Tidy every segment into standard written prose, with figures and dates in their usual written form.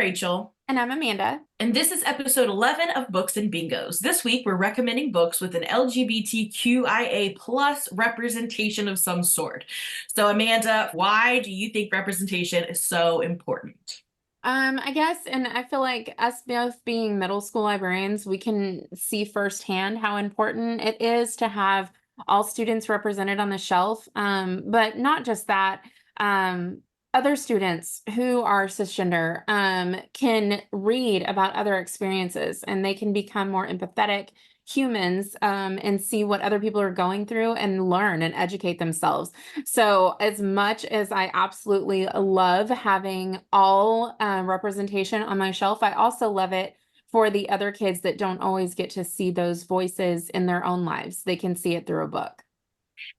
Rachel. And I'm Amanda. And this is episode 11 of Books and Bingos. This week, we're recommending books with an LGBTQIA plus representation of some sort. So, Amanda, why do you think representation is so important? I guess, and I feel like us both being middle school librarians, we can see firsthand how important it is to have all students represented on the shelf. But not just that, other students who are cisgender can read about other experiences and they can become more empathetic humans and see what other people are going through and learn and educate themselves. So, as much as I absolutely love having all representation on my shelf, I also love it for the other kids that don't always get to see those voices in their own lives. They can see it through a book.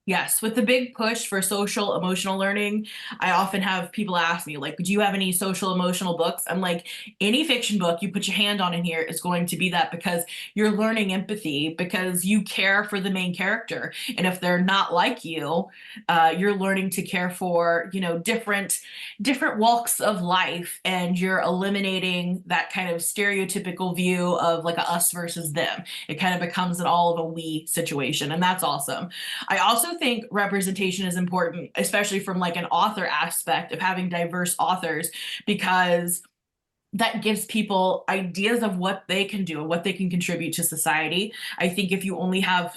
Yes, with the big push for social emotional learning, I often have people ask me, like, do you have any social emotional books? I'm like, any fiction book you put your hand on in here is going to be that because you're learning empathy because you care for the main character. And if they're not like you, you're learning to care for, different walks of life, and you're eliminating that kind of stereotypical view of like a us versus them. It kind of becomes an all of a we situation, and that's awesome. I also think representation is important, especially from like an author aspect of having diverse authors, because that gives people ideas of what they can do and what they can contribute to society. I think if you only have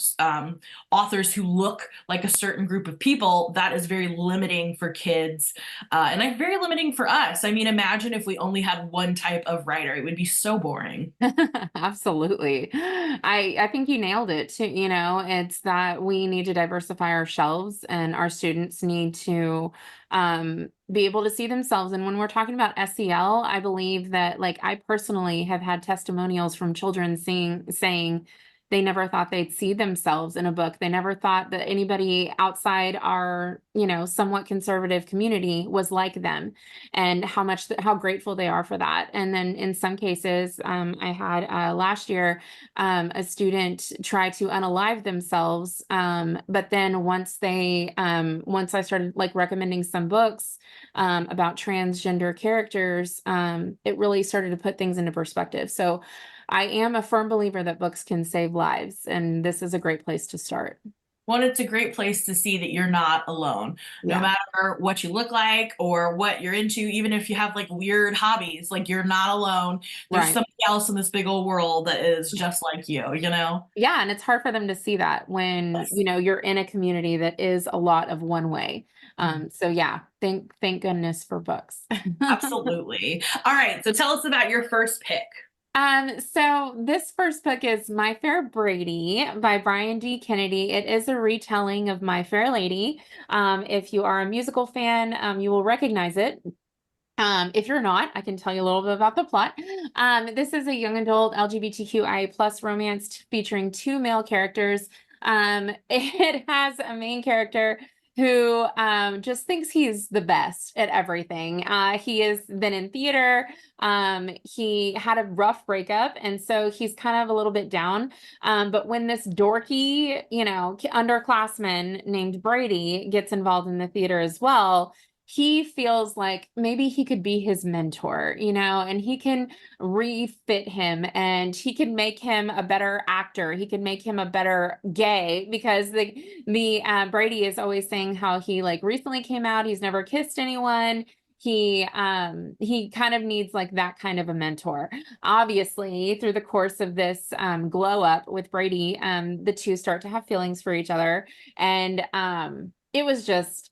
authors who look like a certain group of people, that is very limiting for kids, and like very limiting for us. I mean, imagine if we only had one type of writer; it would be so boring. Absolutely. I think you nailed it too. It's that we need to diversify our shelves and our students need to be able to see themselves. And when we're talking about SEL, I believe that, like, I personally have had testimonials from children saying they never thought they'd see themselves in a book. They never thought that anybody outside our, somewhat conservative community was like them, and how grateful they are for that. And then in some cases, I had last year a student try to unalive themselves, but then once I started like recommending some books about transgender characters, it really started to put things into perspective. So I am a firm believer that books can save lives, and this is a great place to start. One, it's a great place to see that you're not alone, no Yeah, matter what you look like or what you're into, even if you have like weird hobbies, like you're not alone. There's right. somebody else in this big old world that is just like you, you know? Yeah, and it's hard for them to see that when, Yes. you're in a community that is a lot of one way. Mhm. So yeah, thank goodness for books. Absolutely. All right. So tell us about your first pick. So this first book is My Fair Brady by Brian D. Kennedy. It is a retelling of My Fair Lady. If you are a musical fan, you will recognize it. If you're not, I can tell you a little bit about the plot. This is a young adult LGBTQIA plus romance featuring two male characters. It has a main character who just thinks he's the best at everything. He has been in theater. He had a rough breakup, and so he's kind of a little bit down. But when this dorky, underclassman named Brady gets involved in the theater as well, he feels like maybe he could be his mentor, and he can refit him and he can make him a better actor. He can make him a better gay because the Brady is always saying how he like recently came out. He's never kissed anyone. He kind of needs like that kind of a mentor. Obviously, through the course of this glow up with Brady, the two start to have feelings for each other, and it was just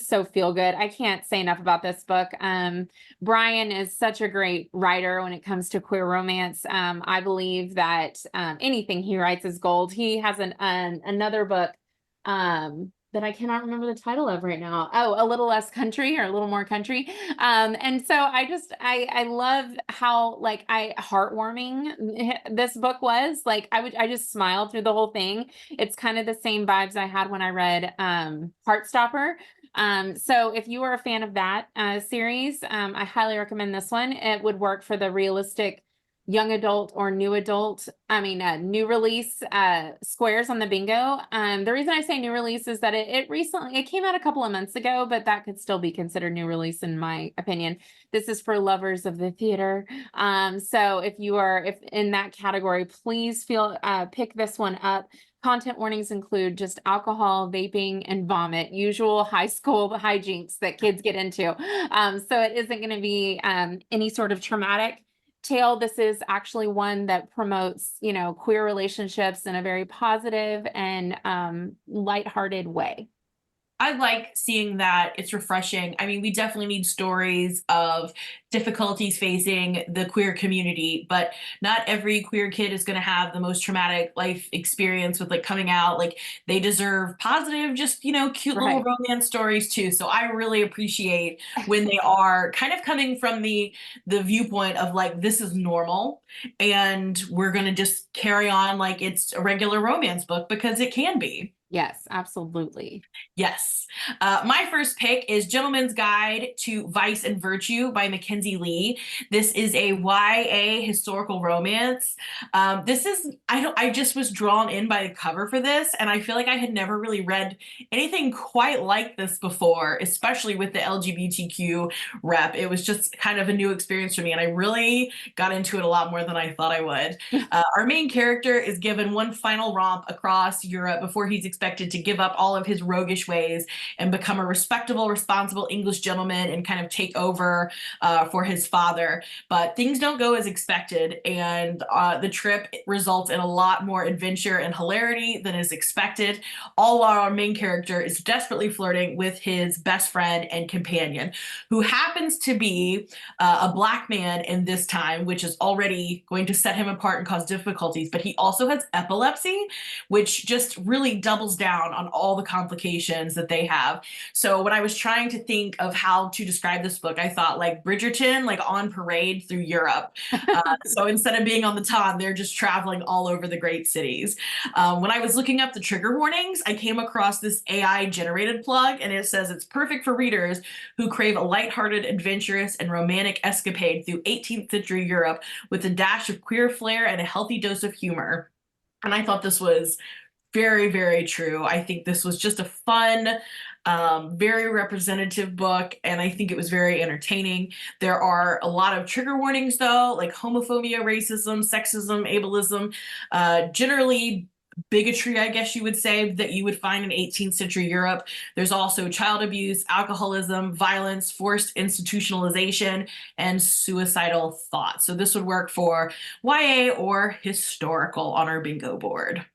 so feel good. I can't say enough about this book. Brian is such a great writer when it comes to queer romance. I believe that anything he writes is gold. He has another book that I cannot remember the title of right now. Oh, A Little Less Country or A Little More Country. And so I love how like heartwarming this book was. Like I just smiled through the whole thing. It's kind of the same vibes I had when I read Heartstopper. So if you are a fan of that series, I highly recommend this one. It would work for the realistic young adult or new adult, new release squares on the bingo. The reason I say new release is that it came out a couple of months ago, but that could still be considered new release in my opinion. This is for lovers of the theater. So if in that category, please pick this one up. Content warnings include just alcohol, vaping, and vomit, usual high school hijinks that kids get into. So it isn't going to be any sort of traumatic tale. This is actually one that promotes, queer relationships in a very positive and lighthearted way. I like seeing that. It's refreshing. I mean, we definitely need stories of difficulties facing the queer community, but not every queer kid is going to have the most traumatic life experience with like coming out. Like they deserve positive, just, cute little Right. romance stories too. So I really appreciate when they are kind of coming from the viewpoint of like this is normal and we're going to just carry on like it's a regular romance book because it can be. Yes, absolutely. Yes. My first pick is Gentleman's Guide to Vice and Virtue by Mackenzie Lee. This is a YA historical romance. I just was drawn in by the cover for this, and I feel like I had never really read anything quite like this before, especially with the LGBTQ rep. It was just kind of a new experience for me, and I really got into it a lot more than I thought I would. Our main character is given one final romp across Europe before he's expected to give up all of his roguish ways and become a respectable, responsible English gentleman and kind of take over for his father. But things don't go as expected, and the trip results in a lot more adventure and hilarity than is expected, all while our main character is desperately flirting with his best friend and companion, who happens to be a black man in this time, which is already going to set him apart and cause difficulties. But he also has epilepsy, which just really doubles down on all the complications that they have. So when I was trying to think of how to describe this book, I thought like Bridgerton, like on parade through Europe. So instead of being on the Ton, they're just traveling all over the great cities. When I was looking up the trigger warnings, I came across this AI generated plug, and it says it's perfect for readers who crave a lighthearted, adventurous, and romantic escapade through 18th century Europe with a dash of queer flair and a healthy dose of humor. And I thought this was very, very true. I think this was just a fun, very representative book, and I think it was very entertaining. There are a lot of trigger warnings, though, like homophobia, racism, sexism, ableism, generally bigotry, I guess you would say, that you would find in 18th century Europe. There's also child abuse, alcoholism, violence, forced institutionalization, and suicidal thoughts. So this would work for YA or historical on our bingo board.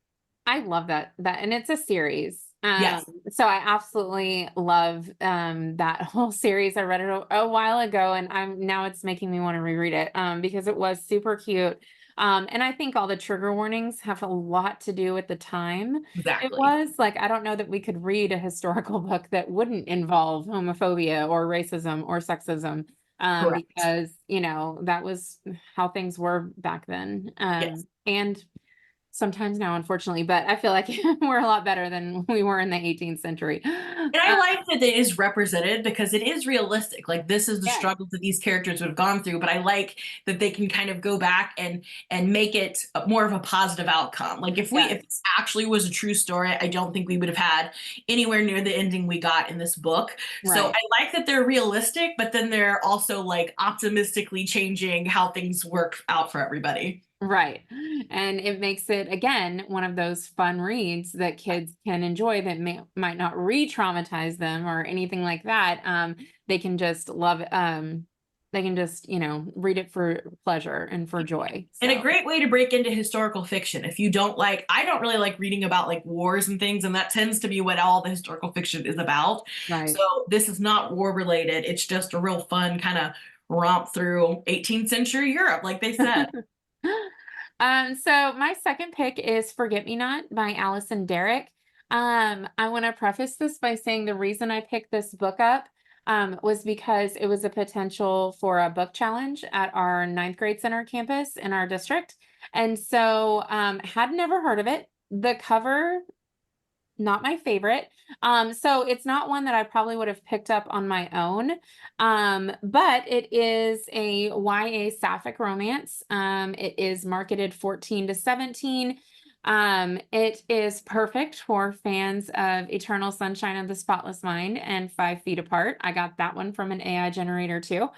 I love that, and it's a series. Yes. So I absolutely love that whole series. I read it a while ago, and now it's making me want to reread it because it was super cute. And I think all the trigger warnings have a lot to do with the time it Exactly. was. Like, I don't know that we could read a historical book that wouldn't involve homophobia or racism or sexism, Correct. because, that was how things were back then. Yes. And sometimes now, unfortunately, but I feel like we're a lot better than we were in the 18th century. And I like that it is represented because it is realistic. Like this is the Yeah, struggles that these characters would have gone through, but I like that they can kind of go back and make it more of a positive outcome. Like yeah, if this actually was a true story, I don't think we would have had anywhere near the ending we got in this book. So right. I like that they're realistic, but then they're also like optimistically changing how things work out for everybody. Right. And it makes it, again, one of those fun reads that kids can enjoy that might not re-traumatize them or anything like that. They can just they can just, read it for pleasure and for joy. And a So, great way to break into historical fiction. If you don't like, I don't really like reading about like wars and things, and that tends to be what all the historical fiction is about. So right. this is not war related. It's just a real fun kind of romp through 18th century Europe, like they said. So my second pick is Forget Me Not by Alyson Derrick. I want to preface this by saying the reason I picked this book up was because it was a potential for a book challenge at our ninth grade center campus in our district. And so had never heard of it. The cover not my favorite. So it's not one that I probably would have picked up on my own. But it is a YA sapphic romance. It is marketed 14 to 17. It is perfect for fans of Eternal Sunshine of the Spotless Mind and 5 Feet Apart. I got that one from an AI generator too,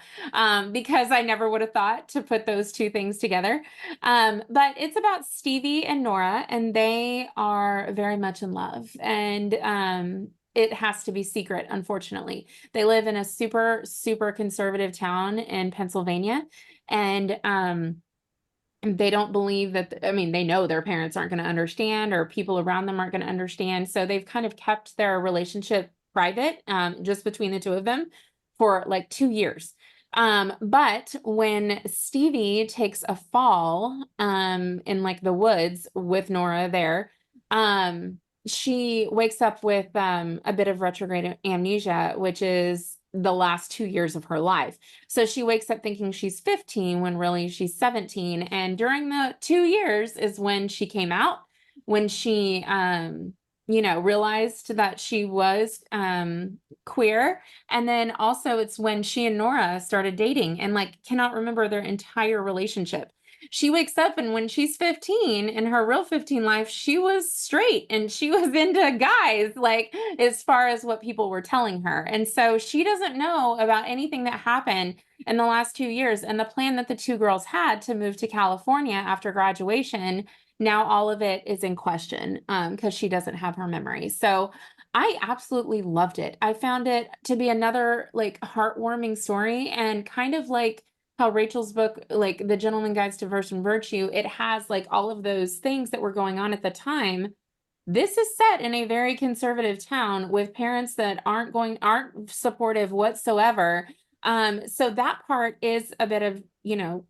because I never would have thought to put those two things together. But it's about Stevie and Nora, and they are very much in love. And it has to be secret, unfortunately. They live in a super, super conservative town in Pennsylvania. And they don't believe that, I mean, they know their parents aren't going to understand, or people around them aren't going to understand. So they've kind of kept their relationship private, just between the two of them for like 2 years. But when Stevie takes a fall, in like the woods with Nora there, she wakes up with, a bit of retrograde amnesia, which is the last 2 years of her life. So she wakes up thinking she's 15 when really she's 17. And during the 2 years is when she came out, when she, realized that she was queer. And then also it's when she and Nora started dating and like cannot remember their entire relationship. She wakes up, and when she's 15 in her real 15 life, she was straight and she was into guys, like as far as what people were telling her. And so she doesn't know about anything that happened in the last 2 years. And the plan that the two girls had to move to California after graduation, now all of it is in question, because she doesn't have her memory. So I absolutely loved it. I found it to be another like heartwarming story, and kind of like how Rachel's book, like The Gentleman Guides to Verse and Virtue, it has like all of those things that were going on at the time. This is set in a very conservative town with parents that aren't supportive whatsoever. So that part is a bit of,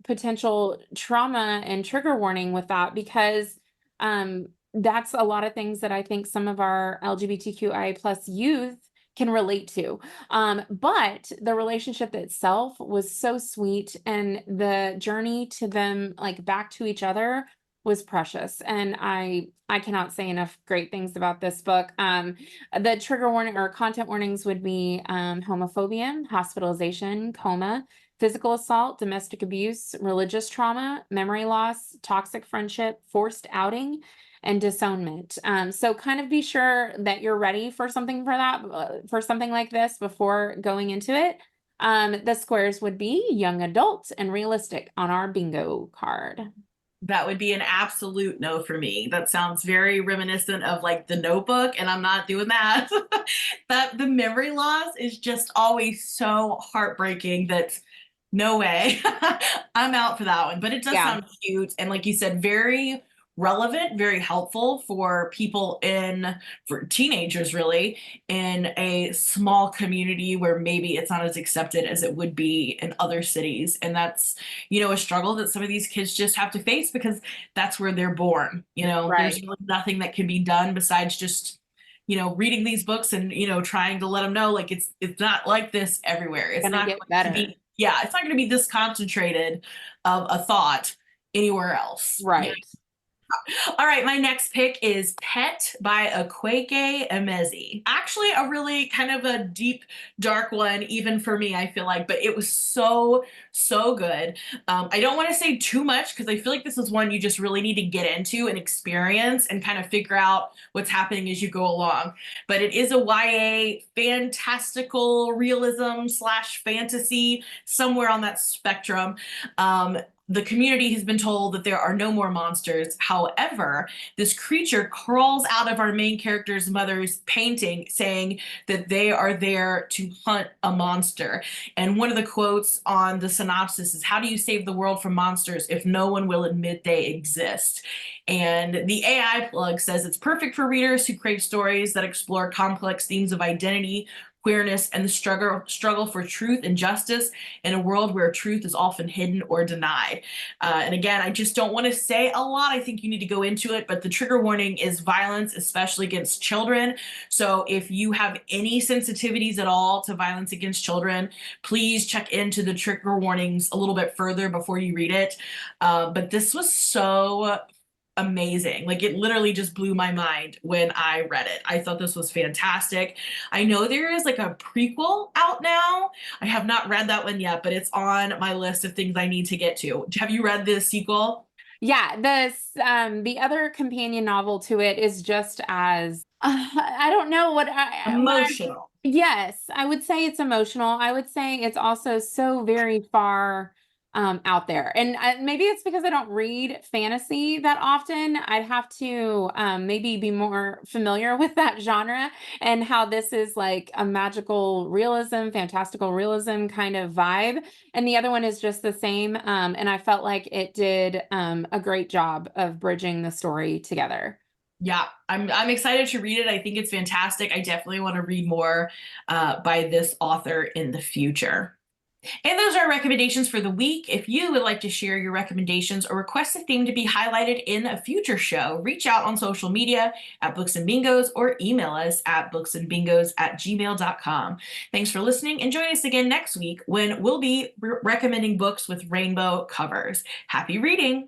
potential trauma and trigger warning with that, because that's a lot of things that I think some of our LGBTQIA plus youth can relate to. But the relationship itself was so sweet, and the journey to them like back to each other was precious. And I cannot say enough great things about this book. The trigger warning or content warnings would be homophobia, hospitalization, coma, physical assault, domestic abuse, religious trauma, memory loss, toxic friendship, forced outing, and disownment. So kind of be sure that you're ready for something for something like this before going into it. The squares would be young adult and realistic on our bingo card. That would be an absolute no for me. That sounds very reminiscent of like The Notebook, and I'm not doing that. That the memory loss is just always so heartbreaking that no way. I'm out for that one. But it does Yeah, sound cute, and like you said, very relevant, very helpful for people for teenagers really, in a small community where maybe it's not as accepted as it would be in other cities. And that's, a struggle that some of these kids just have to face because that's where they're born. There's right. really nothing that can be done besides just reading these books and trying to let them know like it's not like this everywhere. It's Gonna not get going to better. be, yeah, it's not going to be this concentrated of a thought anywhere else. Right. All right, my next pick is Pet by Akwaeke Emezi. Actually, a really kind of a deep, dark one, even for me, I feel like, but it was so, so good. I don't want to say too much because I feel like this is one you just really need to get into and experience and kind of figure out what's happening as you go along. But it is a YA fantastical realism slash fantasy, somewhere on that spectrum. The community has been told that there are no more monsters. However, this creature crawls out of our main character's mother's painting saying that they are there to hunt a monster. And one of the quotes on the synopsis is, "How do you save the world from monsters if no one will admit they exist?" And the AI plug says it's perfect for readers who crave stories that explore complex themes of identity, queerness, and the struggle for truth and justice in a world where truth is often hidden or denied. And again, I just don't want to say a lot. I think you need to go into it, but the trigger warning is violence, especially against children. So if you have any sensitivities at all to violence against children, please check into the trigger warnings a little bit further before you read it. But this was so amazing. Like it literally just blew my mind when I read it. I thought this was fantastic. I know there is like a prequel out now. I have not read that one yet, but it's on my list of things I need to get to. Have you read the sequel? Yeah, the other companion novel to it is just as I don't know what I Emotional. yes, I would say it's emotional. I would say it's also so very far out there. And maybe it's because I don't read fantasy that often. I'd have to maybe be more familiar with that genre and how this is like a magical realism, fantastical realism kind of vibe. And the other one is just the same. And I felt like it did a great job of bridging the story together. Yeah, I'm excited to read it. I think it's fantastic. I definitely want to read more by this author in the future. And those are our recommendations for the week. If you would like to share your recommendations or request a theme to be highlighted in a future show, reach out on social media at Books and Bingos or email us at booksandbingos@gmail.com. Thanks for listening and join us again next week when we'll be recommending books with rainbow covers. Happy reading!